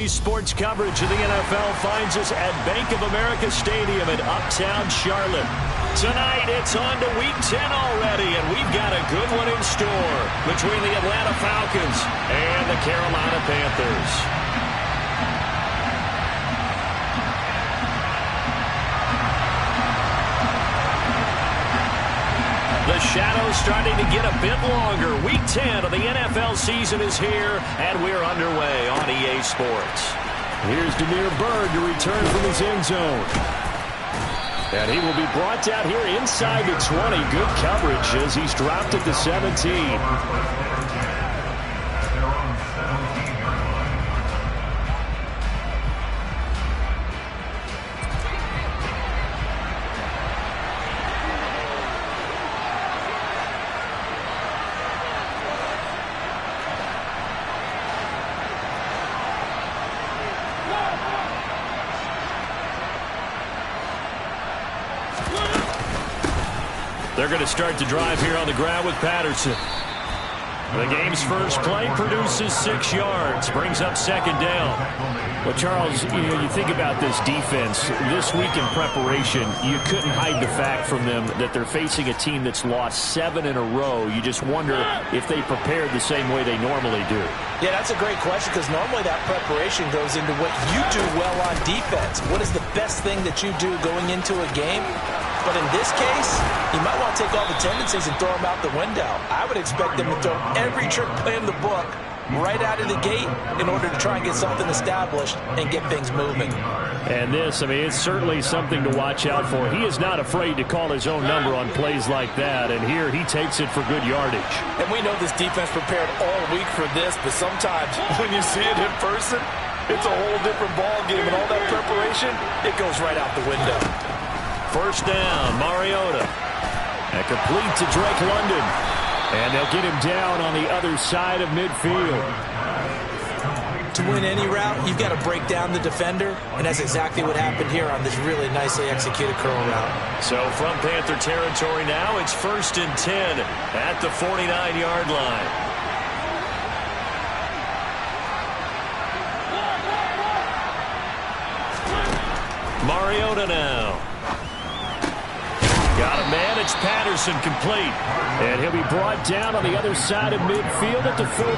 EA Sports coverage of the NFL finds us at Bank of America Stadium in Uptown Charlotte. Tonight, it's on to Week 10 already, and we've got a good one in store between the Atlanta Falcons and the Carolina Panthers. The shadow's starting to get a bit longer. Week 10 of the NFL season is here, and we're underway on EA Sports. Here's Damiere Byrd to return from his end zone. And he will be brought down here inside the 20. Good coverage as he's dropped at the 17. They're going to start the drive here on the ground with Patterson. The game's first play produces 6 yards, brings up second down. Well, Charles, you think about this defense. This week in preparation, you couldn't hide the fact from them that they're facing a team that's lost 7 in a row. You just wonder if they prepared the same way they normally do. Yeah, that's a great question because normally that preparation goes into what you do well on defense. What is the best thing that you do going into a game? But in this case, you might want to take all the tendencies and throw them out the window. I would expect them to throw every trick play in the book right out of the gate in order to try and get something established and get things moving. And this, it's certainly something to watch out for. He is not afraid to call his own number on plays like that, and here he takes it for good yardage. And we know this defense prepared all week for this, but sometimes when you see it in person, it's a whole different ball game, and all that preparation, it goes right out the window. First down, Mariota. And complete to Drake London. And they'll get him down on the other side of midfield. To win any route, you've got to break down the defender, and that's exactly what happened here on this really nicely executed curl route. So from Panther territory now, it's 1st and 10 at the 49-yard line. Mariota now. Got a man, it's Patterson complete. And he'll be brought down on the other side of midfield at the 43.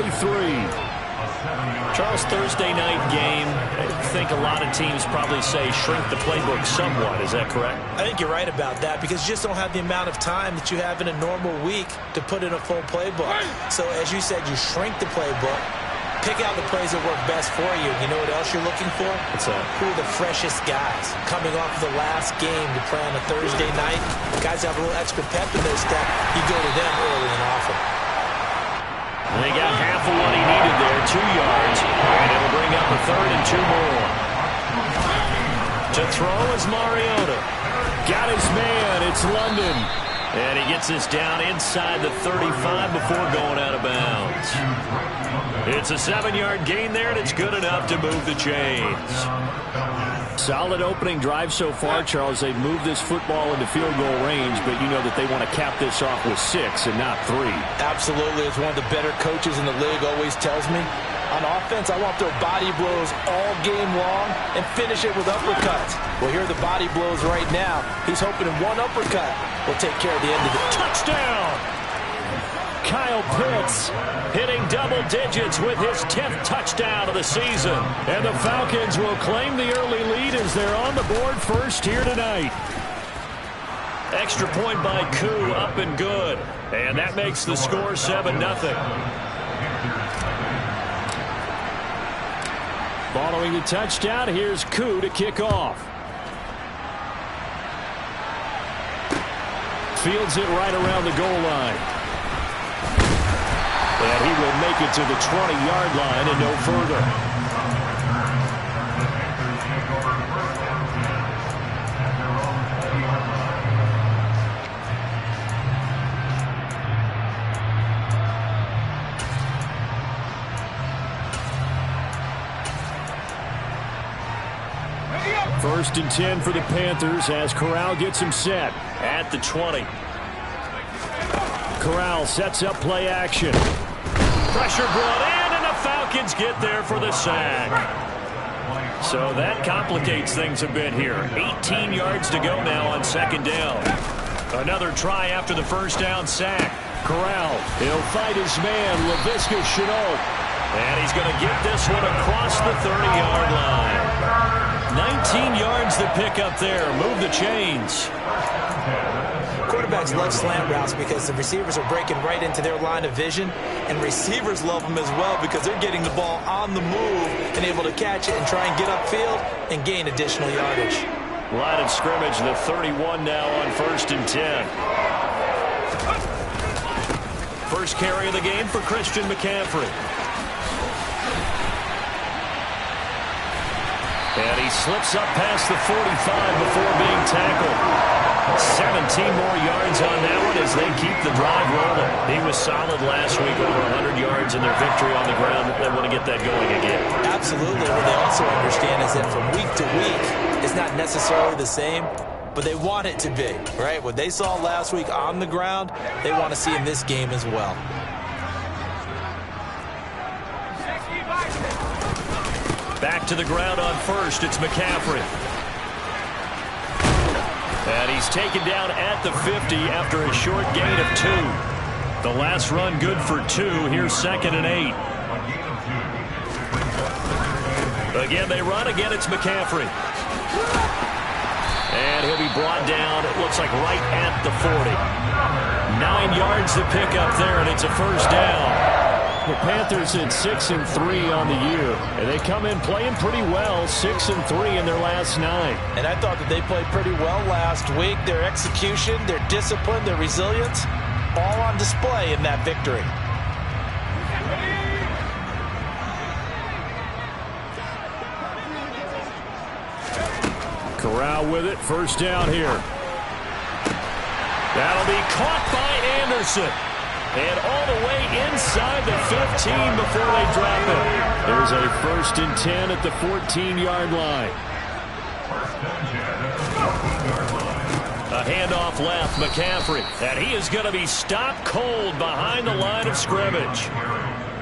Charles, Thursday night game, I think a lot of teams probably say shrink the playbook somewhat. Is that correct? I think you're right about that because you just don't have the amount of time that you have in a normal week to put in a full playbook. So as you said, you shrink the playbook. Pick out the plays that work best for you. You know what else you're looking for? What's that? Who are the freshest guys coming off of the last game to play on a Thursday night? Guys have a little extra pep in their step. You go to them early and often. And they got half of what he needed there, 2 yards, and it'll bring up a 3rd and 2 more. To throw is Mariota. Got his man. It's London. And he gets this down inside the 35 before going out of bounds. It's a 7-yard gain there, and it's good enough to move the chains. Solid opening drive so far, Charles. They've moved this football into field goal range, but you know that they want to cap this off with 6 and not 3. Absolutely. As one of the better coaches in the league always tells me, on offense, I want to throw body blows all game long and finish it with uppercuts. Well, here are the body blows right now. He's hoping in one uppercut will take care of the end of the touchdown. Kyle Pitts hitting double digits with his 10th touchdown of the season. And the Falcons will claim the early lead as they're on the board first here tonight. Extra point by Koo, up and good. And that makes the score 7-0. Following the touchdown, here's Koo to kick off. Fields it right around the goal line. And he will make it to the 20-yard line and no further. First and 10 for the Panthers as Corral gets him set at the 20. Corral sets up play action. Pressure brought in, and the Falcons get there for the sack. So that complicates things a bit here. 18 yards to go now on second down. Another try after the first down sack. Corral, he'll fight his man, Laviska Shenault. And he's going to get this one across the 30-yard line. 19 yards to pick up there. Move the chains. Quarterbacks love slant routes because the receivers are breaking right into their line of vision, and receivers love them as well because they're getting the ball on the move and able to catch it and try and get upfield and gain additional yardage. Line of scrimmage, the 31 now on 1st and 10. First carry of the game for Christian McCaffrey. And he slips up past the 45 before being tackled. 17 more yards on that one as they keep the drive rolling. He was solid last week, over 100 yards in their victory on the ground. They want to get that going again. Absolutely. What they also understand is that from week to week, it's not necessarily the same, but they want it to be, right? What they saw last week on the ground, they want to see in this game as well. Back to the ground on first. It's McCaffrey. And he's taken down at the 50 after a short gain of 2. The last run good for 2. Here's 2nd and 8. Again, they run. Again, it's McCaffrey. And he'll be brought down, it looks like, right at the 40. 9 yards to pick up there, and it's a first down. The Panthers at 6-3 on the year, and they come in playing pretty well, 6-3 in their last 9. And I thought that they played pretty well last week. Their execution, their discipline, their resilience, all on display in that victory. Corral with it, first down here. That'll be caught by Anderson. And all the way inside the 15 before they drop it. There's a 1st and 10 at the 14-yard line. A handoff left, McCaffrey. And he is going to be stopped cold behind the line of scrimmage.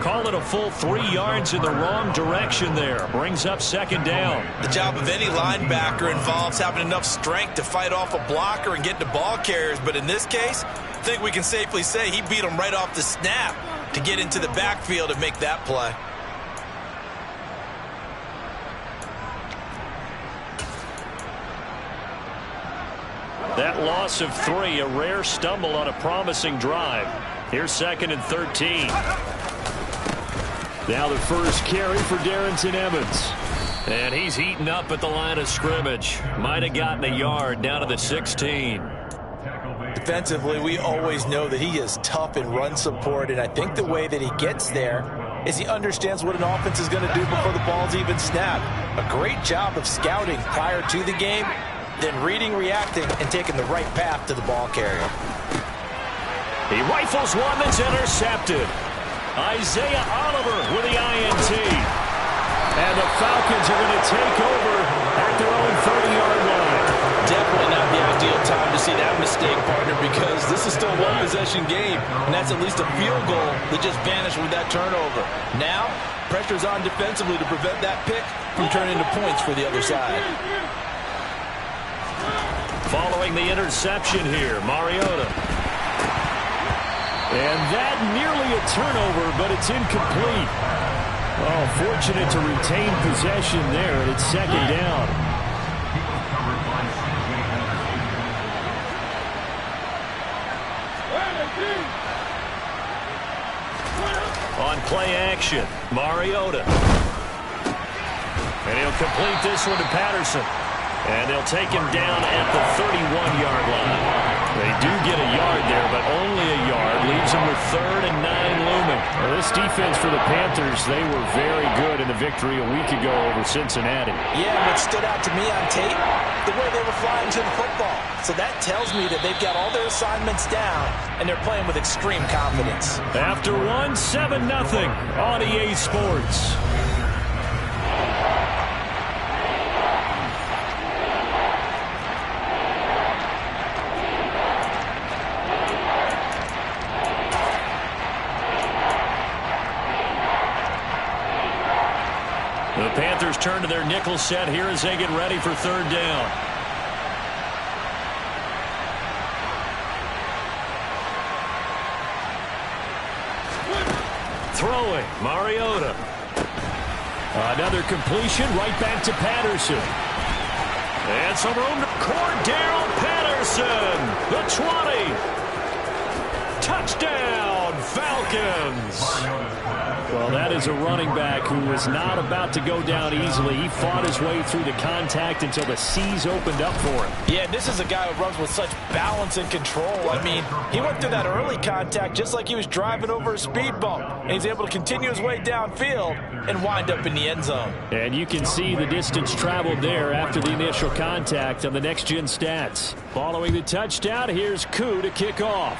Call it a full 3 yards in the wrong direction there. Brings up 2nd down. The job of any linebacker involves having enough strength to fight off a blocker and get to ball carriers. But in this case, I think we can safely say he beat him right off the snap to get into the backfield and make that play. That loss of 3, a rare stumble on a promising drive. Here's 2nd and 13. Now the first carry for Darrington Evans. And he's heating up at the line of scrimmage. Might have gotten a yard down to the 16. Defensively, we always know that he is tough in run support, and I think the way that he gets there is he understands what an offense is going to do before the ball's even snapped. A great job of scouting prior to the game, then reading, reacting, and taking the right path to the ball carrier. He rifles one that's intercepted. Isaiah Oliver with the INT. And the Falcons are going to take over at their own 30-yard line. Definitely not the ideal time to see that mistake, partner, because this is still a one-possession game, and that's at least a field goal that just vanished with that turnover. Now, pressure's on defensively to prevent that pick from turning into points for the other side. Following the interception here, Mariota. And that nearly a turnover, but it's incomplete. Oh, fortunate to retain possession there, and it's 2nd down. On play action, Mariota. And he'll complete this one to Patterson. And they'll take him down at the 31-yard line. They do get a yard there, but only a yard. Leaves them with 3rd and 9 looming. Well, this defense for the Panthers, they were very good in the victory a week ago over Cincinnati. Yeah, what stood out to me on tape, the way they were flying to the football. So that tells me that they've got all their assignments down, and they're playing with extreme confidence. After 7-0 on EA Sports. The Panthers turn to their nickel set here as they get ready for third down. Throwing, Mariota. Another completion right back to Patterson. And some room to Cordell Patterson. The 20. Touchdown, Falcons. Well, that is a running back who is not about to go down easily. He fought his way through the contact until the seas opened up for him. Yeah, this is a guy who runs with such balance and control. I mean, he went through that early contact just like he was driving over a speed bump. And he's able to continue his way downfield and wind up in the end zone. And you can see the distance traveled there after the initial contact on the next-gen stats. Following the touchdown, here's Koo to kick off.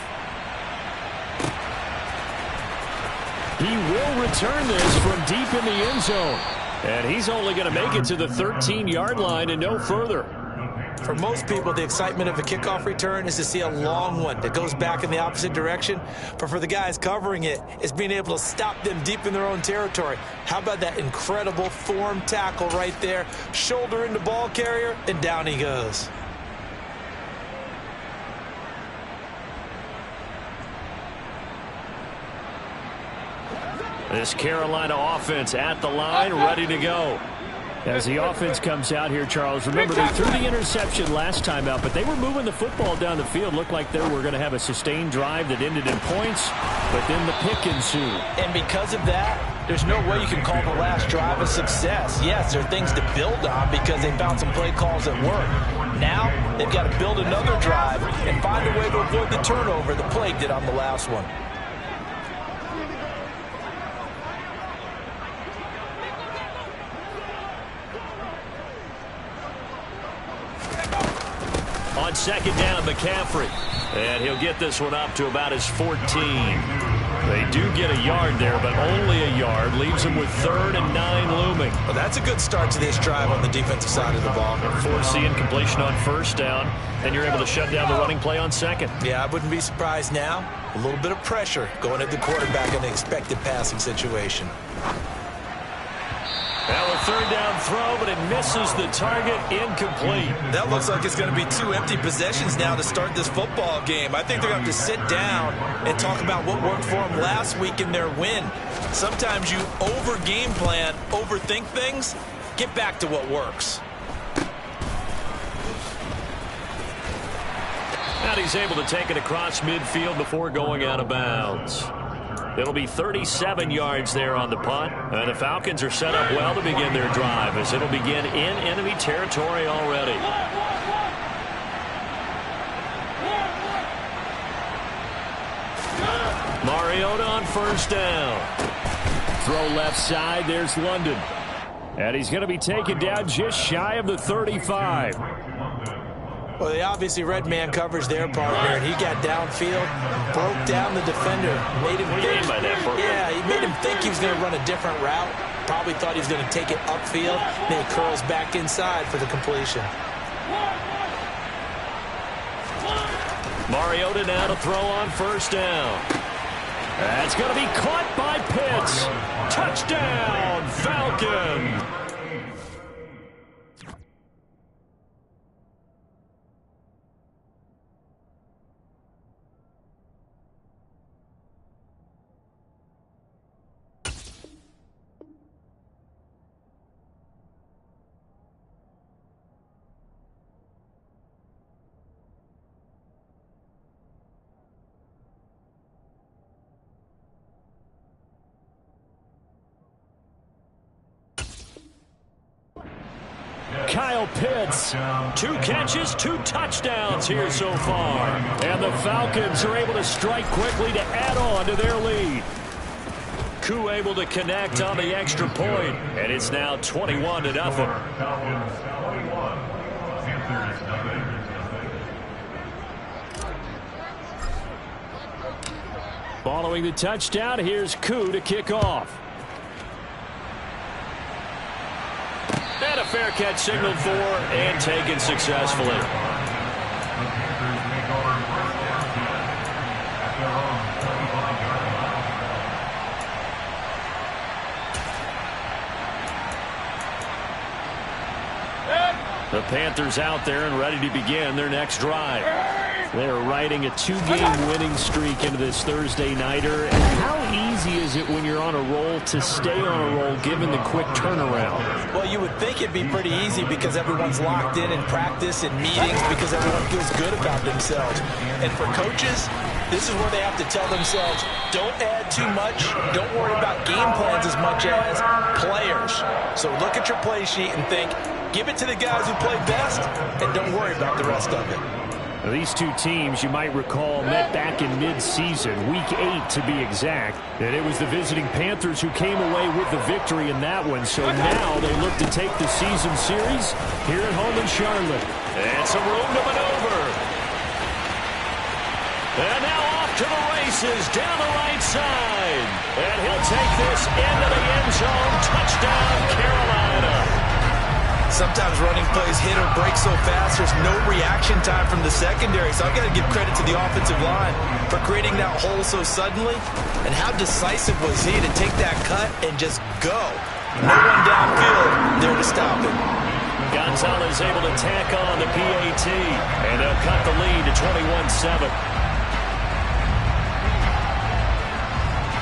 He will return this from deep in the end zone. And he's only going to make it to the 13-yard line and no further. For most people, the excitement of a kickoff return is to see a long one that goes back in the opposite direction. But for the guys covering it, it's being able to stop them deep in their own territory. How about that incredible form tackle right there? Shoulder into ball carrier, and down he goes. This Carolina offense at the line, ready to go. As the offense comes out here, Charles, remember they threw the interception last time out, but they were moving the football down the field. Looked like they were going to have a sustained drive that ended in points, but then the pick ensued. And because of that, there's no way you can call the last drive a success. Yes, there are things to build on because they found some play calls that work. Now, they've got to build another drive and find a way to avoid the turnover the Plague did on the last one. On second down, McCaffrey. And he'll get this one up to about his 14. They do get a yard there, but only a yard. Leaves them with 3rd and 9 looming. Well, that's a good start to this drive on the defensive side of the ball. Forcing completion on first down, and you're able to shut down the running play on second. Yeah, I wouldn't be surprised now. A little bit of pressure going at the quarterback in an expected passing situation. Now a third down throw, but it misses the target, incomplete. That looks like it's going to be 2 empty possessions now to start this football game. I think they're going to have to sit down and talk about what worked for them last week in their win. Sometimes you over-game plan, overthink things. Get back to what works. And he's able to take it across midfield before going out of bounds. It'll be 37 yards there on the punt. And the Falcons are set up well to begin their drive as it'll begin in enemy territory already. Mariota on first down. Throw left side. There's London. And he's going to be taken down just shy of the 35. Well, they obviously read man coverage there, partner, and he got downfield, broke down the defender, made him think. Yeah, he made him think he was going to run a different route. Probably thought he was going to take it upfield. Then he curls back inside for the completion. Mariota now to throw on first down. That's going to be caught by Pitts. Touchdown, Falcons. Kyle Pitts, 2 catches, 2 touchdowns here so far. And the Falcons are able to strike quickly to add on to their lead. Koo able to connect on the extra point, and it's now 21-0. Following the touchdown, here's Koo to kick off. And a fair catch signaled for and taken successfully. The Panthers out there and ready to begin their next drive. They're riding a 2-game winning streak into this Thursday nighter. And how easy is it when you're on a roll to stay on a roll given the quick turnaround? Well, you would think it'd be pretty easy because everyone's locked in practice and meetings because everyone feels good about themselves. And for coaches, this is where they have to tell themselves, don't add too much. Don't worry about game plans as much as players. So look at your play sheet and think, give it to the guys who play best, and don't worry about the rest of it. Now, these two teams, you might recall, met back in mid-season, Week 8 to be exact. And it was the visiting Panthers who came away with the victory in that one. So now they look to take the season series here at home in Charlotte. And some room to maneuver. And now off to the races down the right side. And he'll take this into the end zone. Touchdown, Carolina. Sometimes running plays hit or break so fast, there's no reaction time from the secondary. So I've got to give credit to the offensive line for creating that hole so suddenly. And how decisive was he to take that cut and just go? No one downfield there to stop him. Gonzalez able to tack on the PAT. And they'll cut the lead to 21-7.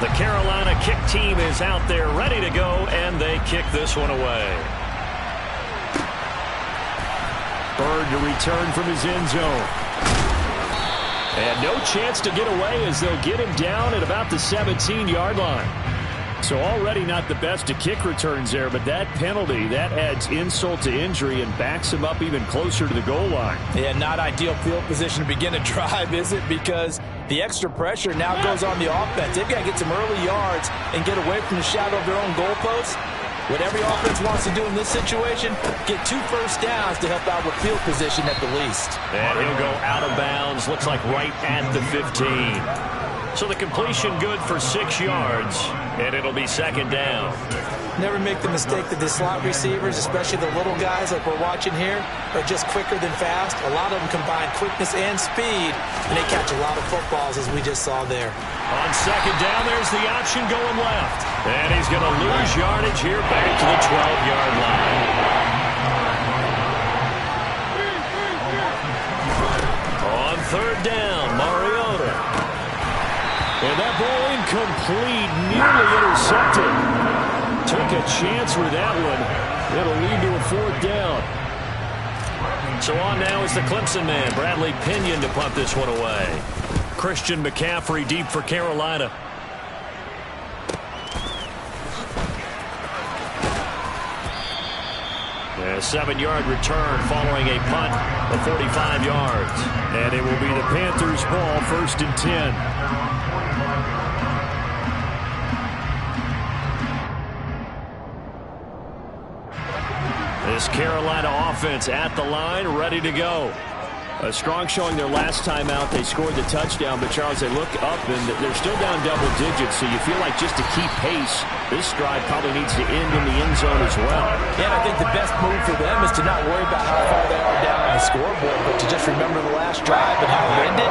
The Carolina kick team is out there ready to go, and they kick this one away. Bird to return from his end zone. And no chance to get away as they'll get him down at about the 17-yard line. So already not the best of kick returns there, but that penalty, that adds insult to injury and backs him up even closer to the goal line. Yeah, not ideal field position to begin a drive, is it? Because the extra pressure now goes on the offense. They've got to get some early yards and get away from the shadow of their own goalposts. What every offense wants to do in this situation, get 2 first downs to help out with field position at the least. And he'll go out of bounds, looks like right at the 15. So the completion good for 6 yards, and it'll be second down. Never make the mistake that the slot receivers, especially the little guys like we're watching here, are just quicker than fast. A lot of them combine quickness and speed, and they catch a lot of footballs, as we just saw there. On second down, there's the option going left. And he's going to lose yardage here back to the 12-yard line. On third down, Mariota. And that ball incomplete, nearly intercepted. Took a chance with that one. It'll lead to a 4th down. So on now is the Clemson man, Bradley Pinion, to punt this one away. Christian McCaffrey deep for Carolina. A 7-yard return following a punt of 45 yards. And it will be the Panthers' ball, 1st and 10. This Carolina offense at the line, ready to go. A strong showing their last time out. They scored the touchdown, but Charles, they look up and they're still down double digits, so you feel like just to keep pace, this drive probably needs to end in the end zone as well. Yeah, and I think the best move for them is to not worry about how far they are down on the scoreboard, but to just remember the last drive and how it ended.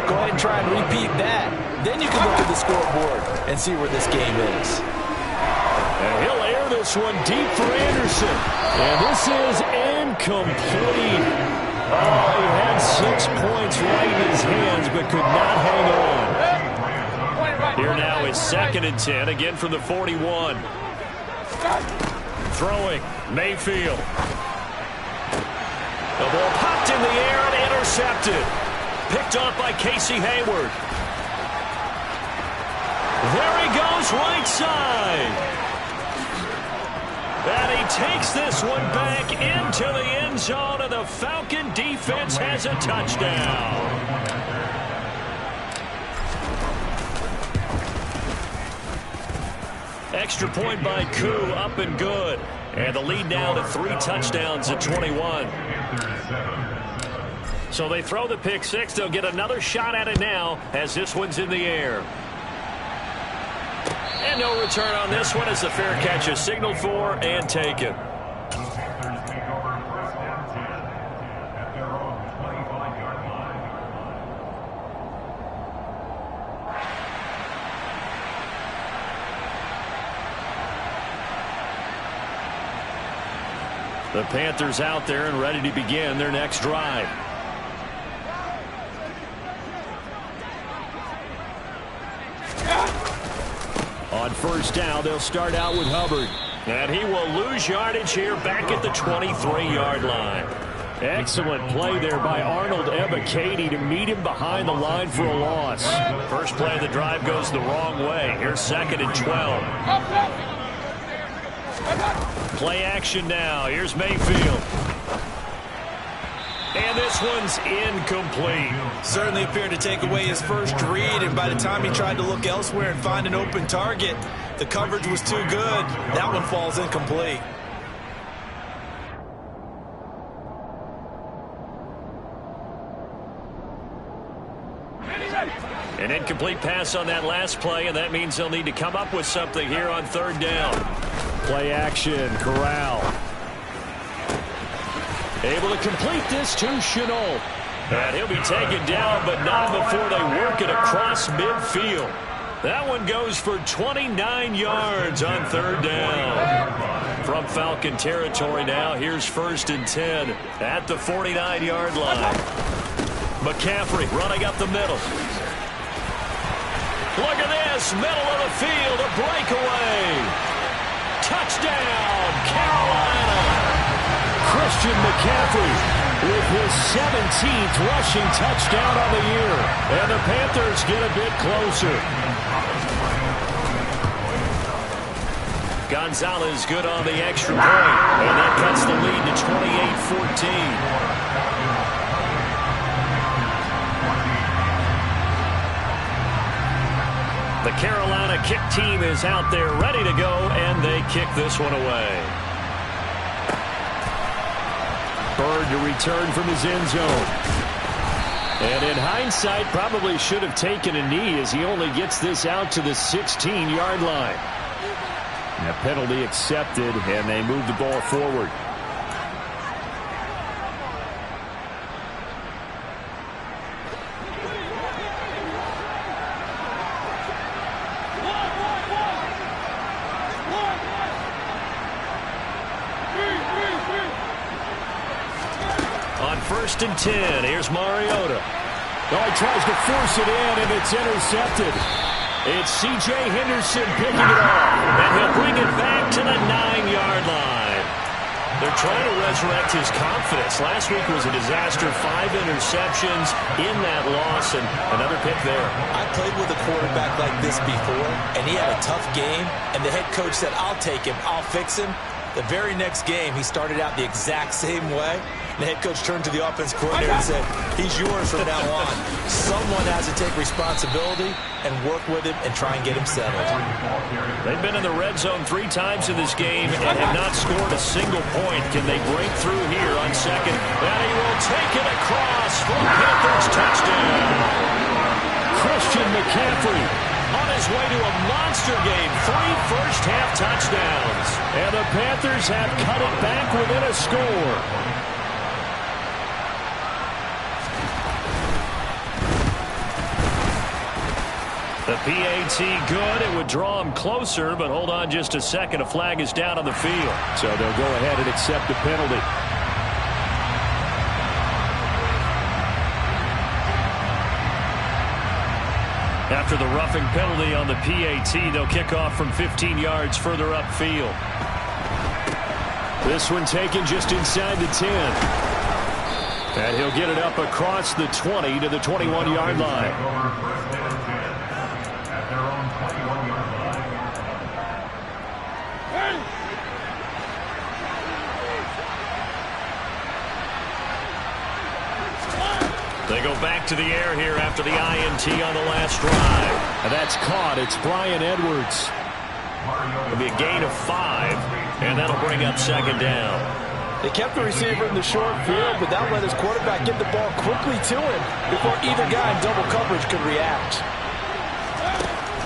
Go ahead and try and repeat that. Then you can look at the scoreboard and see where this game is. And he'll air this one deep for Anderson. And this is incomplete. Oh, he had 6 points right in his hands, but could not hang on. Here now is 2nd and 10, again from the 41. Throwing, Mayfield. The ball popped in the air and intercepted. Picked off by Casey Hayward. There he goes, right side. And he takes this one back into the end zone, and the Falcon defense has a touchdown. Extra point by Koo, up and good. And the lead now to 3 touchdowns at 21. So they throw the pick 6. They'll get another shot at it now as this one's in the air. And no return on this one as the fair catch is signaled for and taken. The Panthers out there and ready to begin their next drive. On first down, they'll start out with Hubbard. And he will lose yardage here back at the 23-yard line. Excellent play there by Arnold Ebiketie to meet him behind the line for a loss. First play of the drive goes the wrong way. Here's 2nd and 12. Play action now. Here's Mayfield. And this one's incomplete. Certainly appeared to take away his first read, and by the time he tried to look elsewhere and find an open target, the coverage was too good. That one falls incomplete. An incomplete pass on that last play, and that means they'll need to come up with something here on 3rd down. Play action, Corral. Able to complete this to Chenault. And he'll be taken down, but not before they work it across midfield. That one goes for 29 yards on 3rd down. From Falcon territory now, here's 1st and 10 at the 49-yard line. McCaffrey running up the middle. Look at this, middle of the field, a breakaway. Touchdown, Carolina. Christian McCaffrey with his 17th rushing touchdown on the year. And the Panthers get a bit closer. Gonzalez good on the extra point. And that cuts the lead to 28-14. The Carolina kick team is out there ready to go, and they kick this one away. Bird to return from his end zone. And in hindsight, probably should have taken a knee as he only gets this out to the 16-yard line. A penalty accepted, and they move the ball forward. On 1st and 10, here's Mariota. Oh, he tries to force it in, and it's intercepted. It's C.J. Henderson picking it off, and he'll bring it back to the 9-yard line. They're trying to resurrect his confidence. Last week was a disaster, 5 interceptions in that loss, and another pick there. I played with a quarterback like this before, and he had a tough game, and the head coach said, I'll take him, I'll fix him. The very next game, he started out the exact same way. The head coach turned to the offense coordinator and said, he's yours from now on. Someone has to take responsibility and work with him and try and get him settled. They've been in the red zone 3 times in this game and have not scored a single point. Can they break through here on 2nd? And he will take it across for a Panthers touchdown. Christian McCaffrey on his way to a monster game. 3 first-half touchdowns. And the Panthers have cut it back within a score. The PAT good. It would draw him closer, but hold on just a second. A flag is down on the field. So they'll go ahead and accept the penalty. After the roughing penalty on the PAT, they'll kick off from 15 yards further upfield. This one taken just inside the 10. And he'll get it up across the 20 to the 21-yard line. They go back to the air here after the INT on the last drive. And that's caught. It's Bryan Edwards. It'll be a gain of 5, and that'll bring up 2nd down. They kept the receiver in the short field, but that let his quarterback get the ball quickly to him before either guy in double coverage could react.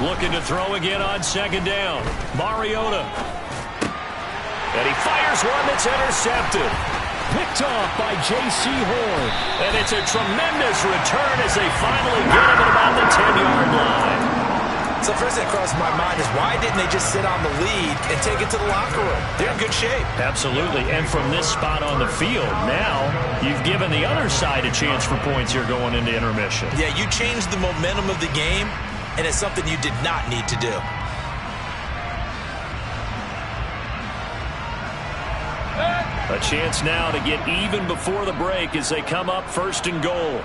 Looking to throw again on 2nd down. Mariota. And he fires one that's intercepted. Picked off by J.C. Horn. And it's a tremendous return as they finally get him at about the 10-yard line. So the first thing that crosses my mind is why didn't they just sit on the lead and take it to the locker room? They're in good shape. Absolutely. And from this spot on the field, now you've given the other side a chance for points here going into intermission. Yeah, you changed the momentum of the game, and it's something you did not need to do. A chance now to get even before the break as they come up 1st and goal.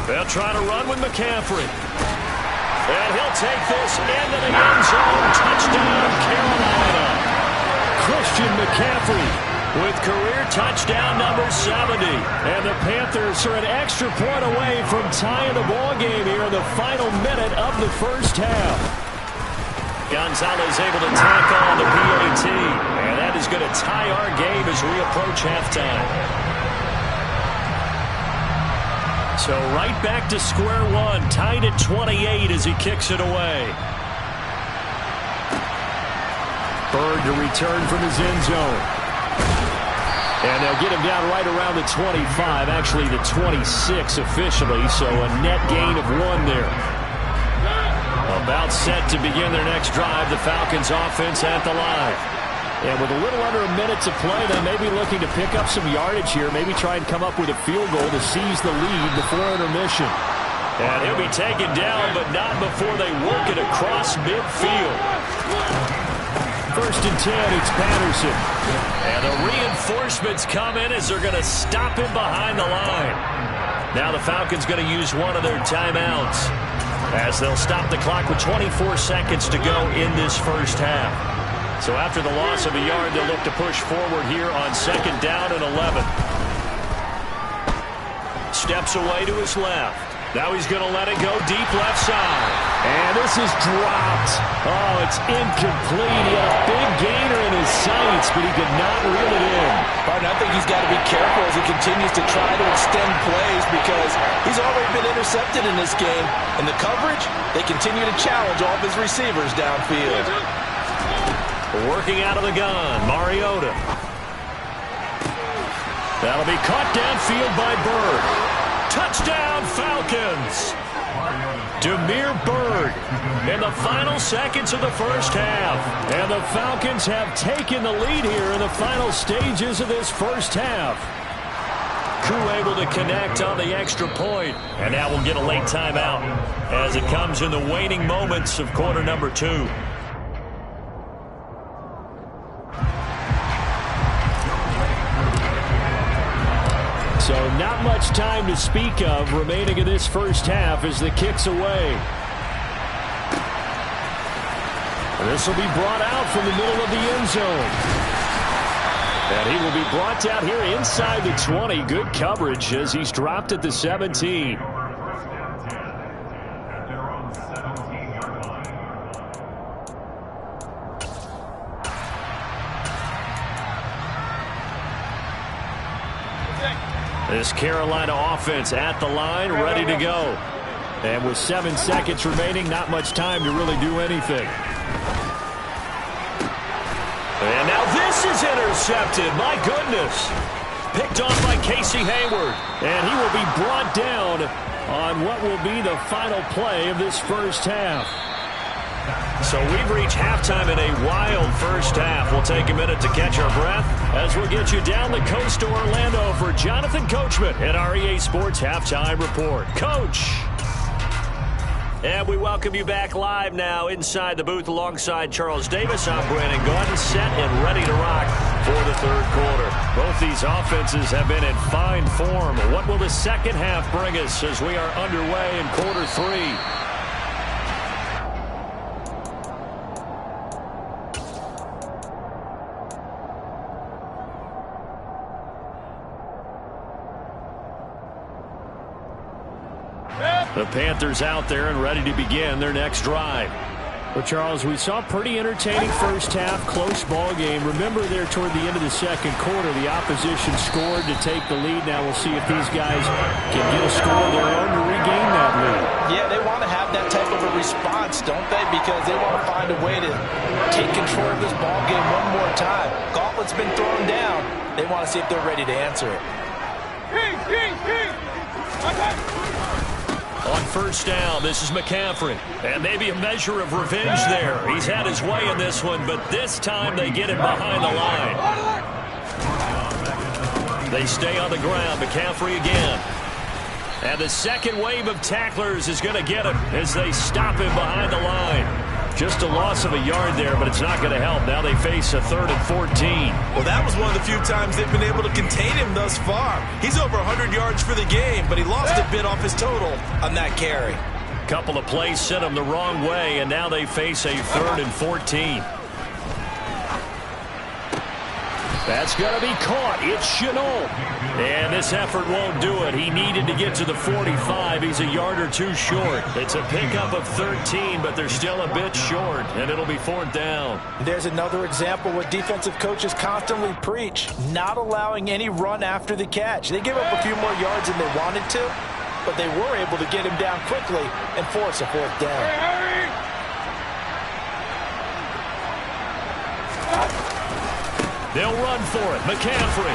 They'll try to run with McCaffrey. And he'll take this into the end zone. Touchdown, Carolina. Christian McCaffrey with career touchdown number 70. And the Panthers are an extra point away from tying the ball game here in the final minute of the first half. Gonzalez able to tack on the PAT. And that is going to tie our game as we approach halftime. So right back to square one, tied at 28 as he kicks it away. Bird to return from his end zone. And they'll get him down right around the 25, actually the 26 officially, so a net gain of 1 there. About set to begin their next drive, the Falcons offense at the line. And with a little under a minute to play, they may be looking to pick up some yardage here, maybe try and come up with a field goal to seize the lead before intermission. And he'll be taken down, but not before they work it across midfield. 1st and 10, it's Patterson. And the reinforcements come in as they're going to stop him behind the line. Now the Falcons going to use one of their timeouts as they'll stop the clock with 24 seconds to go in this first half. So after the loss of a yard, they'll look to push forward here on 2nd down and 11. Steps away to his left. Now he's going to let it go deep left side. And this is dropped. Oh, it's incomplete. He had a big gainer in his sights, but he could not reel it in. Pardon, I think he's got to be careful as he continues to try to extend plays because he's already been intercepted in this game. And the coverage, they continue to challenge all of his receivers downfield. Working out of the gun, Mariota. That'll be caught downfield by Bird. Touchdown, Falcons. Demir Bird in the final seconds of the first half. And the Falcons have taken the lead here in the final stages of this first half. Koo able to connect on the extra point. And now we'll get a late timeout as it comes in the waning moments of quarter number 2. So not much time to speak of remaining in this first half as the kick's away. And this will be brought out from the middle of the end zone. And he will be brought out here inside the 20. Good coverage as he's dropped at the 17. This Carolina offense at the line, ready to go. And with 7 seconds remaining, not much time to really do anything. And now this is intercepted. My goodness. Picked off by Casey Hayward. And he will be brought down on what will be the final play of this first half. So we've reached halftime in a wild first half. We'll take a minute to catch our breath as we'll get you down the coast to Orlando for Jonathan Coachman at our EA Sports Halftime Report. Coach! And we welcome you back live now inside the booth alongside Charles Davis. I'm Brandon Gordon, set and ready to rock for the third quarter. Both these offenses have been in fine form. What will the second half bring us as we are underway in quarter 3? The Panthers out there and ready to begin their next drive. Well, Charles, we saw pretty entertaining first half, close ball game. Remember there toward the end of the second quarter, the opposition scored to take the lead. Now we'll see if these guys can get a score of their own to regain that lead. Yeah, they want to have that type of a response, don't they? Because they want to find a way to take control of this ball game one more time. Gauntlet's been thrown down. They want to see if they're ready to answer it. On first down, this is McCaffrey. And maybe a measure of revenge there. He's had his way in this one, but this time they get him behind the line. They stay on the ground. McCaffrey again. And the second wave of tacklers is going to get him as they stop him behind the line. Just a loss of a yard there, but it's not going to help. Now they face a 3rd and 14. Well, that was one of the few times they've been able to contain him thus far. He's over 100 yards for the game, but he lost a bit off his total on that carry. Couple of plays sent him the wrong way, and now they face a 3rd and 14. That's going to be caught. It's Chenault. And this effort won't do it. He needed to get to the 45. He's a yard or two short. It's a pickup of 13, but they're still a bit short, and it'll be 4th down. There's another example what defensive coaches constantly preach, not allowing any run after the catch. They give up a few more yards than they wanted to, but they were able to get him down quickly and force a 4th down. They'll run for it. McCaffrey.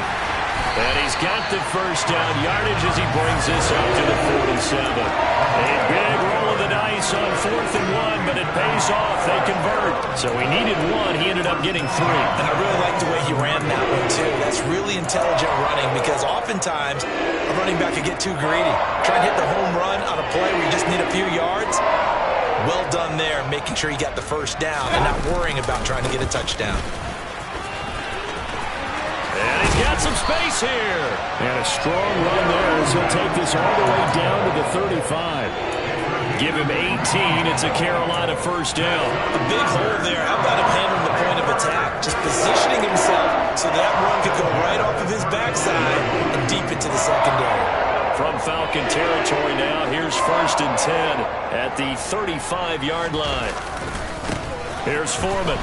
And he's got the first down yardage as he brings this up to the 47. A big roll of the dice on 4th and 1, but it pays off. They convert. So he needed 1. He ended up getting 3. And I really like the way he ran that one, too. That's really intelligent running because oftentimes a running back could get too greedy. Try and hit the home run on a play where you just need a few yards. Well done there, making sure you got the first down and not worrying about trying to get a touchdown. And he's got some space here. And a strong run there as he'll take this all the way down to the 35. Give him 18. It's a Carolina first down. A big hole there. How about him handling the point of attack? Just positioning himself so that run could go right off of his backside and deep into the secondary. From Falcon territory now, here's 1st and 10 at the 35-yard line. Here's Foreman.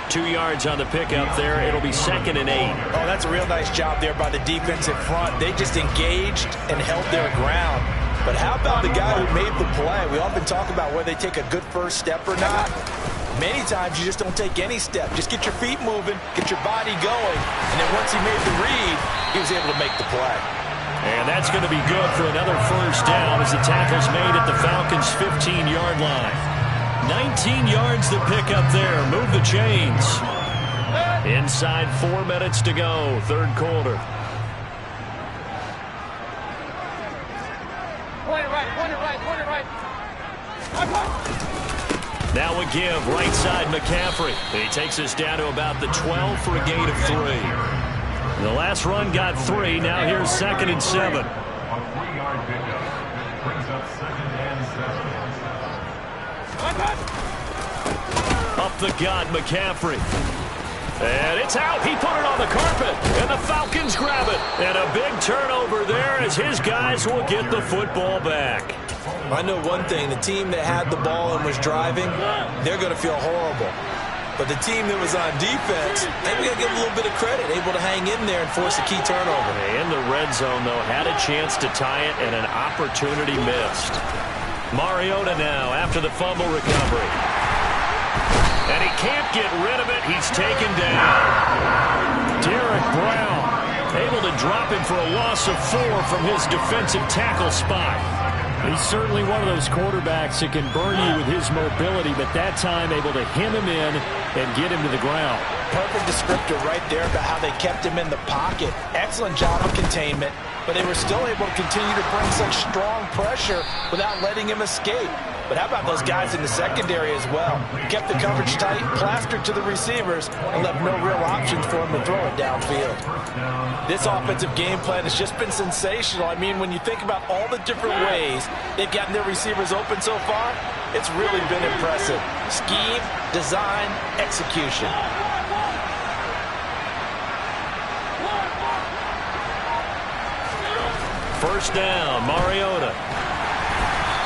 2 yards on the pickup there. It'll be 2nd and 8. Oh, that's a real nice job there by the defensive front. They just engaged and held their ground. But how about the guy who made the play? We often talk about whether they take a good first step or not. Many times you just don't take any step. Just get your feet moving, get your body going, and then once he made the read, he was able to make the play. And that's going to be good for another first down as the tackle's made at the Falcons' 15-yard line. 19 yards to pick up there. Move the chains. Inside 4 minutes to go. 3rd quarter. Point it right. Now a give. Right side McCaffrey. He takes us down to about the 12 for a gain of 3. The last run got 3. Now here's 2nd and 7. Up the gut, McCaffrey. And it's out. He put it on the carpet. And the Falcons grab it. And a big turnover there as his guys will get the football back. I know one thing. The team that had the ball and was driving, they're going to feel horrible. But the team that was on defense, maybe we got to give them a little bit of credit, able to hang in there and force a key turnover. In the red zone, though, had a chance to tie it and an opportunity missed. Mariota now after the fumble recovery. And he can't get rid of it. He's taken down. Derek Brown able to drop him for a loss of 4 from his defensive tackle spot. He's certainly one of those quarterbacks that can burn you with his mobility, but that time able to hem him in and get him to the ground. Perfect descriptor right there about how they kept him in the pocket. Excellent job of containment, but they were still able to continue to bring such strong pressure without letting him escape. But how about those guys in the secondary as well? Kept the coverage tight, plastered to the receivers, and left no real options for him to throw it downfield. This offensive game plan has just been sensational. I mean, when you think about all the different ways they've gotten their receivers open so far, it's really been impressive. Scheme, design, execution. First down, Mariota.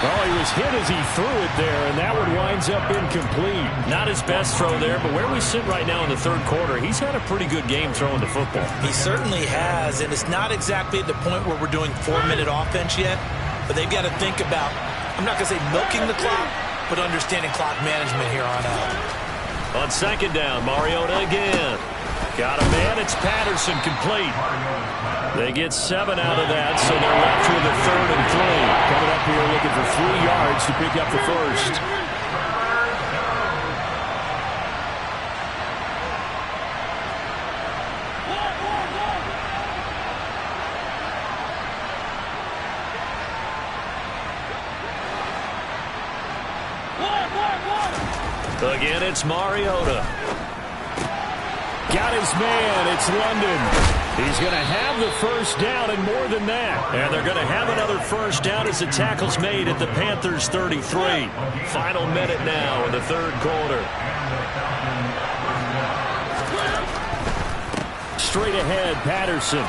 Oh, he was hit as he threw it there, and that one winds up incomplete. Not his best throw there, but where we sit right now in the third quarter, he's had a pretty good game throwing the football. He certainly has, and it's not exactly at the point where we're doing 4-minute offense yet, but they've got to think about, I'm not going to say milking the clock, but understanding clock management here on out. On second down, Mariota again. Got a man, it's Patterson, complete. They get 7 out of that, so they're left with a 3rd and 3. Coming up here looking for 3 yards to pick up the first. Again, it's Mariota. Got his man. It's London. He's going to have the first down and more than that. And they're going to have another first down as the tackle's made at the Panthers' 33. Final minute now in the third quarter. Straight ahead, Patterson.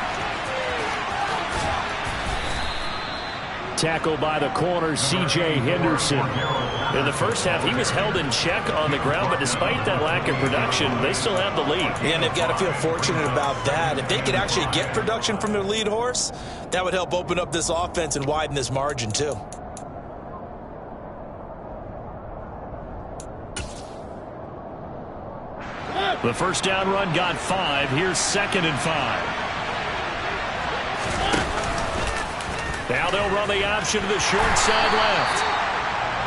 Tackle by the corner, C.J. Henderson. In the first half, he was held in check on the ground, but despite that lack of production, they still have the lead. And they've got to feel fortunate about that. If they could actually get production from their lead horse, that would help open up this offense and widen this margin, too. The first down run got 5. Here's 2nd and 5. Now they'll run the option to the short side left.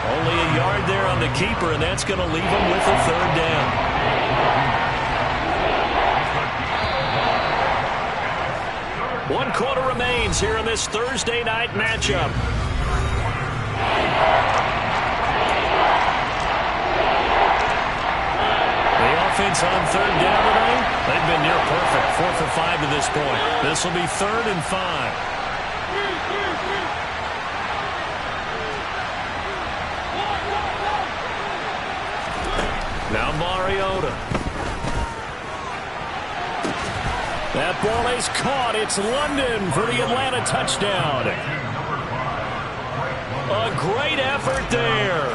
Only a yard there on the keeper, and that's going to leave them with a 3rd down. One quarter remains here in this Thursday night matchup. The offense on 3rd down tonight, they've been near perfect. 4 for 5 to this point. This will be 3rd and 5. Now Mariota. That ball is caught. It's London for the Atlanta touchdown. A great effort there.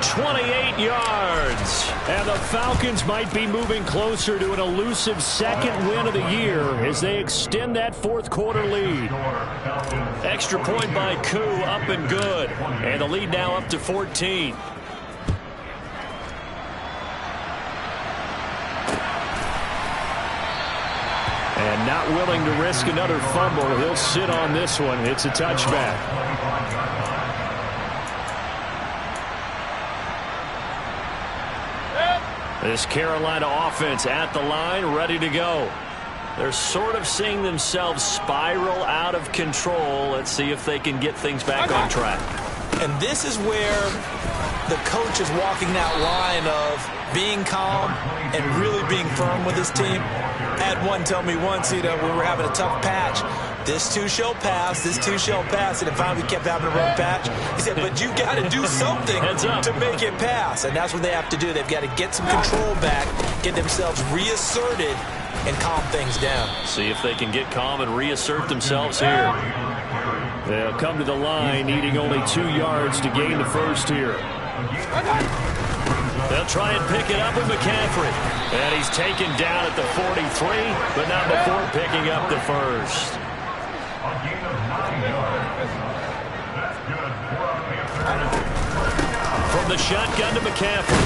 28 yards. And the Falcons might be moving closer to an elusive 2nd win of the year as they extend that 4th quarter lead. Extra point by Koo, up and good. And the lead now up to 14. And not willing to risk another fumble. He'll sit on this one. It's a touchback. This Carolina offense at the line, ready to go. They're sort of seeing themselves spiral out of control. Let's see if they can get things back on track. And this is where the coach is walking that line of being calm and really being firm with his team. I had one tell me once, when we were having a tough patch, this too shall pass, this too shall pass, and then finally we kept having a rough patch. He said, but you got to do something to make it pass, and that's what they have to do. They've got to get some control back, get themselves reasserted, and calm things down. See if they can get calm and reassert themselves here. They'll come to the line, needing only 2 yards to gain the first here. They'll try and pick it up with McCaffrey. And he's taken down at the 43, but not before picking up the first. From the shotgun to McCaffrey.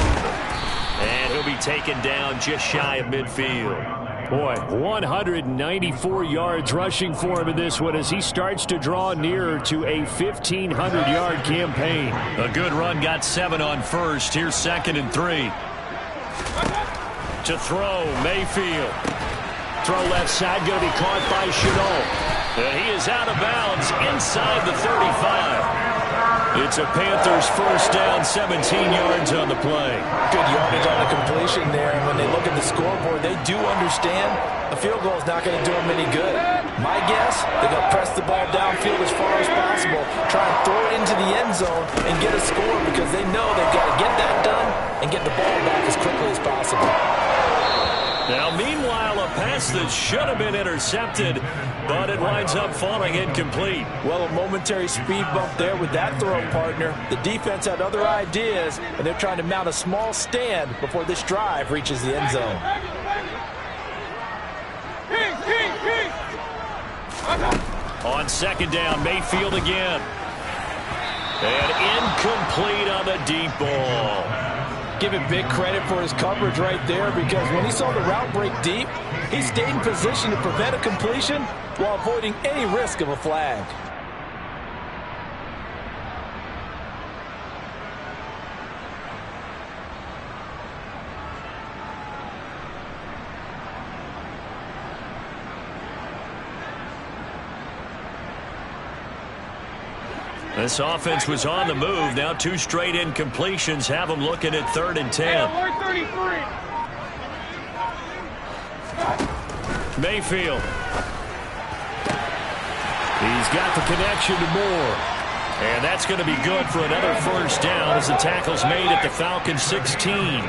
And he'll be taken down just shy of midfield. Boy, 194 yards rushing for him in this one as he starts to draw nearer to a 1,500-yard campaign. A good run, got 7 on first. Here's 2nd and 3. To throw, Mayfield. Throw left side, going to be caught by Shenault. And he is out of bounds inside the 35. It's a Panthers first down, 17 yards on the play. Good yardage on the completion there. And when they look at the scoreboard, they do understand a field goal is not going to do them any good. My guess, they're going to press the ball downfield as far as possible, try and throw it into the end zone and get a score because they know they've got to get that done and get the ball back as quickly as possible. Now, meanwhile, a pass that should have been intercepted, but it winds up falling incomplete. Well, a momentary speed bump there with that throw, partner. The defense had other ideas, and they're trying to mount a small stand before this drive reaches the end zone. On second down, Mayfield again. And incomplete on the deep ball. Give him big credit for his coverage right there, because when he saw the route break deep, he stayed in position to prevent a completion while avoiding any risk of a flag. This offense was on the move. Now 2 straight incompletions have them looking at 3rd and 10. Mayfield. He's got the connection to Moore. And that's going to be good for another first down as the tackle's made at the Falcons 16.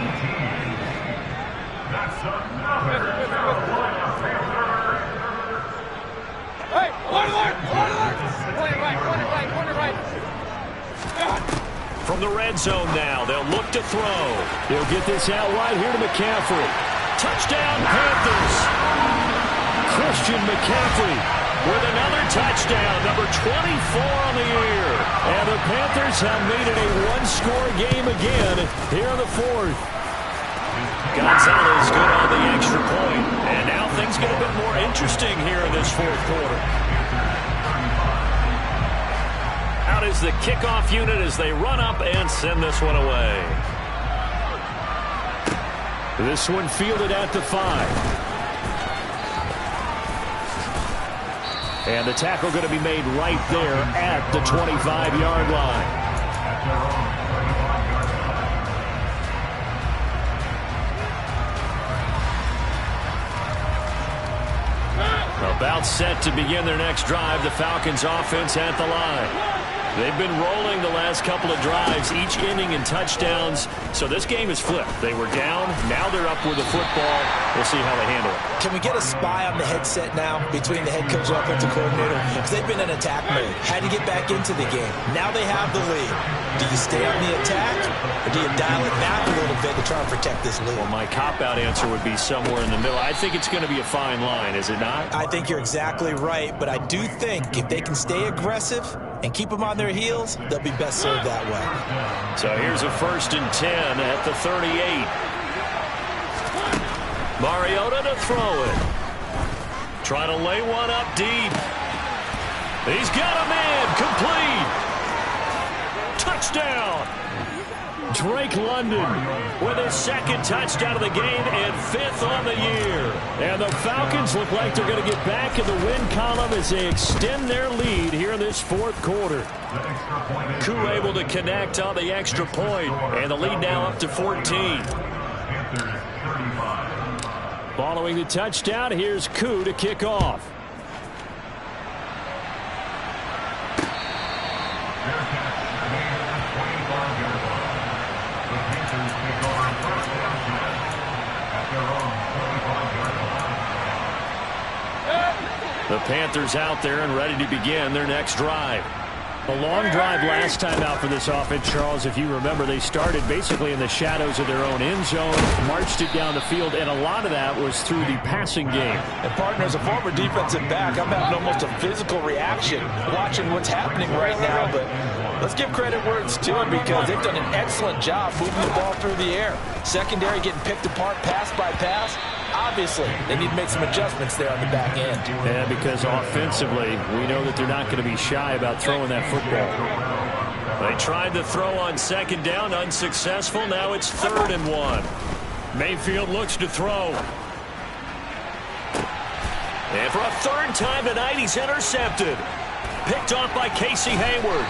From the red zone now, they'll look to throw. They'll get this out wide here to McCaffrey. Touchdown, Panthers! Christian McCaffrey With another touchdown, number 24 on the year. And the Panthers have made it a one-score game again here in the 4th. Gonzalez good on the extra point. And now things get a bit more interesting here in this 4th quarter. Out is the kickoff unit as they run up and send this one away. This one fielded at the 5. And the tackle going to be made right there at the 25-yard line. About set to begin their next drive, the Falcons offense at the line. They've been rolling the last couple of drives, each ending in touchdowns. So this game is flipped. They were down. Now they're up with the football. We'll see how they handle it. Can we get a spy on the headset now between the head coach and offensive coordinator? Because they've been in attack mode. Had to get back into the game. Now they have the lead. Do you stay on the attack, or do you dial it back a little bit to try and protect this lead? Well, my cop-out answer would be somewhere in the middle. I think it's going to be a fine line, is it not? I think you're exactly right, but I do think if they can stay aggressive and keep them on their heels, they'll be best served that way. So here's a 1st and 10 at the 38. Mariota to throw it. Trying to lay one up deep. He's got a man. Complete. Touchdown. Drake London with his 2nd touchdown of the game and 5th on the year. And the Falcons look like they're going to get back in the win column as they extend their lead here in this 4th quarter. Koo able to connect on the extra point, and the lead now up to 14. Following the touchdown, here's Koo to kick off. The Panthers out there and ready to begin their next drive. A long drive last time out for this offense, Charles. If you remember, they started basically in the shadows of their own end zone, marched it down the field, and a lot of that was through the passing game. And, partner, as a former defensive back, I'm having almost a physical reaction watching what's happening right now. But let's give credit where it's due, because they've done an excellent job moving the ball through the air. Secondary getting picked apart pass by pass. Obviously, they need to make some adjustments there on the back end. Yeah, because offensively, we know that they're not going to be shy about throwing that football. They tried to throw on 2nd down, unsuccessful. Now it's 3rd and 1. Mayfield looks to throw. And for a 3rd time tonight, he's intercepted. Picked off by Casey Hayward.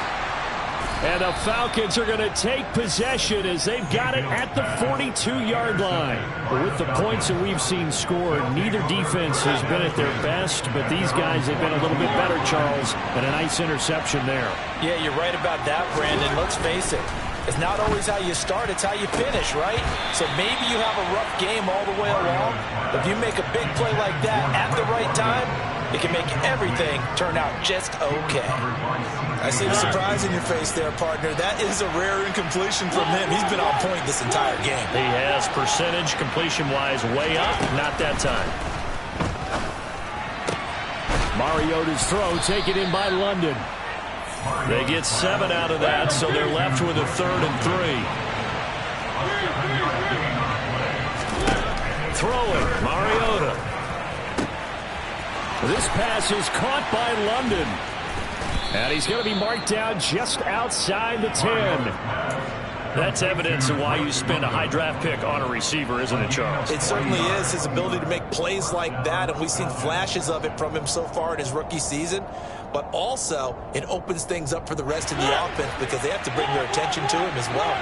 And the Falcons are going to take possession as they've got it at the 42-yard line. With the points that we've seen scored, neither defense has been at their best, but these guys have been a little bit better, Charles, and a nice interception there. Yeah, you're right about that, Brandon. Let's face it. It's not always how you start, it's how you finish, right? So maybe you have a rough game all the way along, but if you make a big play like that at the right time, it can make everything turn out just okay. I see the surprise in your face there, partner. That is a rare incompletion from him. He's been on point this entire game. He has percentage completion-wise way up, not that time. Mariota's throw taken in by London. They get 7 out of that, so they're left with a 3rd and 3. Throwing, Mariota. This pass is caught by London. And he's going to be marked down just outside the 10. That's evidence of why you spend a high draft pick on a receiver, isn't it, Charles? It certainly is. His ability to make plays like that, and we've seen flashes of it from him so far in his rookie season. But also, it opens things up for the rest of the offense because they have to bring their attention to him as well.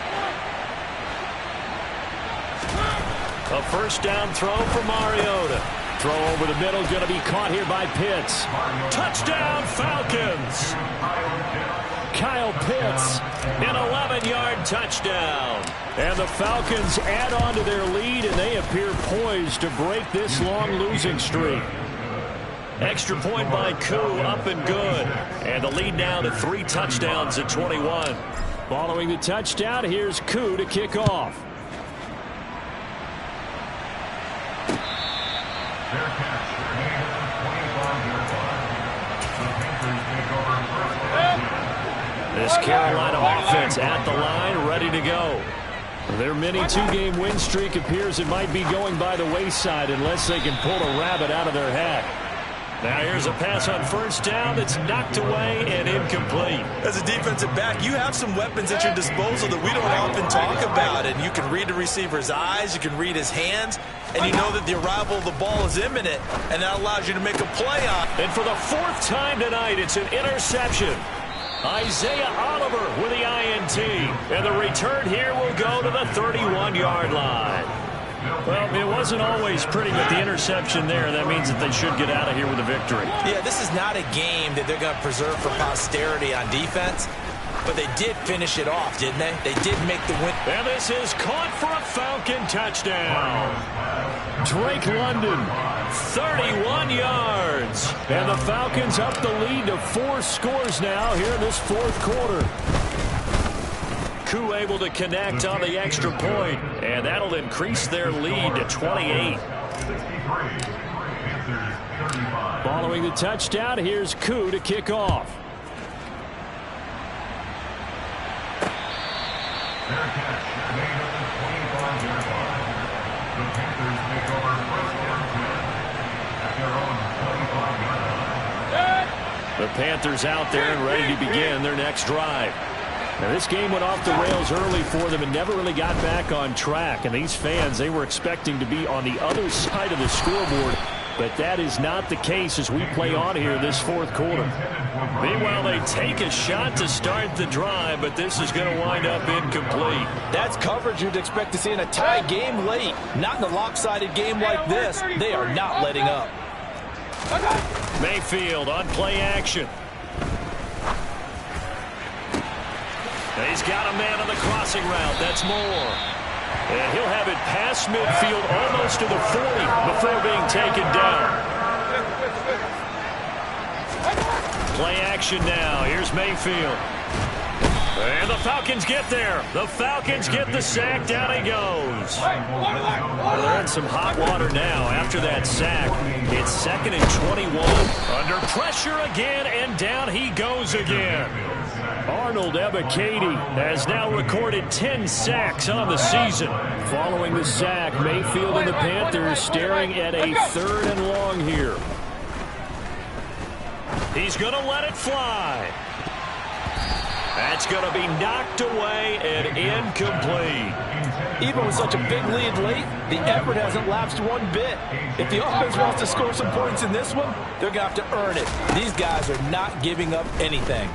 A first down throw for Mariota. Throw over the middle, going to be caught here by Pitts. Touchdown, Falcons! Kyle Pitts. An 11-yard touchdown. And the Falcons add on to their lead, and they appear poised to break this long losing streak. Extra point by Koo, up and good. And the lead now to 3 touchdowns at 21. Following the touchdown, here's Koo to kick off. This Carolina offense at the line, ready to go. Their mini 2-game win streak appears it might be going by the wayside unless they can pull a rabbit out of their hat. Now here's a pass on first down that's knocked away and incomplete. As a defensive back, you have some weapons at your disposal that we don't often talk about. And you can read the receiver's eyes, you can read his hands, and you know that the arrival of the ball is imminent, and that allows you to make a play on. And for the 4th time tonight, it's an interception. Isaiah Oliver with the INT. And the return here will go to the 31-yard line. Well, it wasn't always pretty with the interception there. That means that they should get out of here with a victory. Yeah, this is not a game that they're going to preserve for posterity on defense, but they did finish it off, didn't they? They did make the win. And this is caught for a Falcon touchdown. Drake London. 31 yards. And the Falcons up the lead to 4 scores now here in this 4th quarter. Koo able to connect on the extra point, and that'll increase their lead to 28. Following the touchdown, here's Koo to kick off. The Panthers out there and ready to begin their next drive. Now, this game went off the rails early for them and never really got back on track. And these fans, they were expecting to be on the other side of the scoreboard. But that is not the case as we play on here this 4th quarter. Meanwhile, they take a shot to start the drive, but this is going to wind up incomplete. That's coverage you'd expect to see in a tie game late. Not in a lopsided game like this. They are not letting up. Mayfield on play action. He's got a man on the crossing route. That's Moore. And he'll have it past midfield almost to the 40 before being taken down. Play action now. Here's Mayfield. And the Falcons get there. The Falcons get the sack. Down he goes. Well, they're in some hot water now after that sack. It's 2nd and 21. Under pressure again, and down he goes again. Arnold Ebiketie has now recorded 10 sacks on the season. Following the sack, Mayfield and the Panthers staring at a 3rd and long here. He's going to let it fly. That's going to be knocked away and incomplete. Even with such a big lead late, the effort hasn't lapsed one bit. If the offense wants to score some points in this one, they're going to have to earn it. These guys are not giving up anything.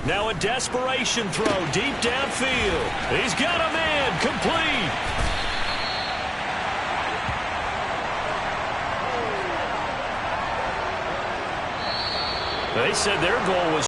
Now a desperation throw deep downfield. He's got a man, complete. They said their goal was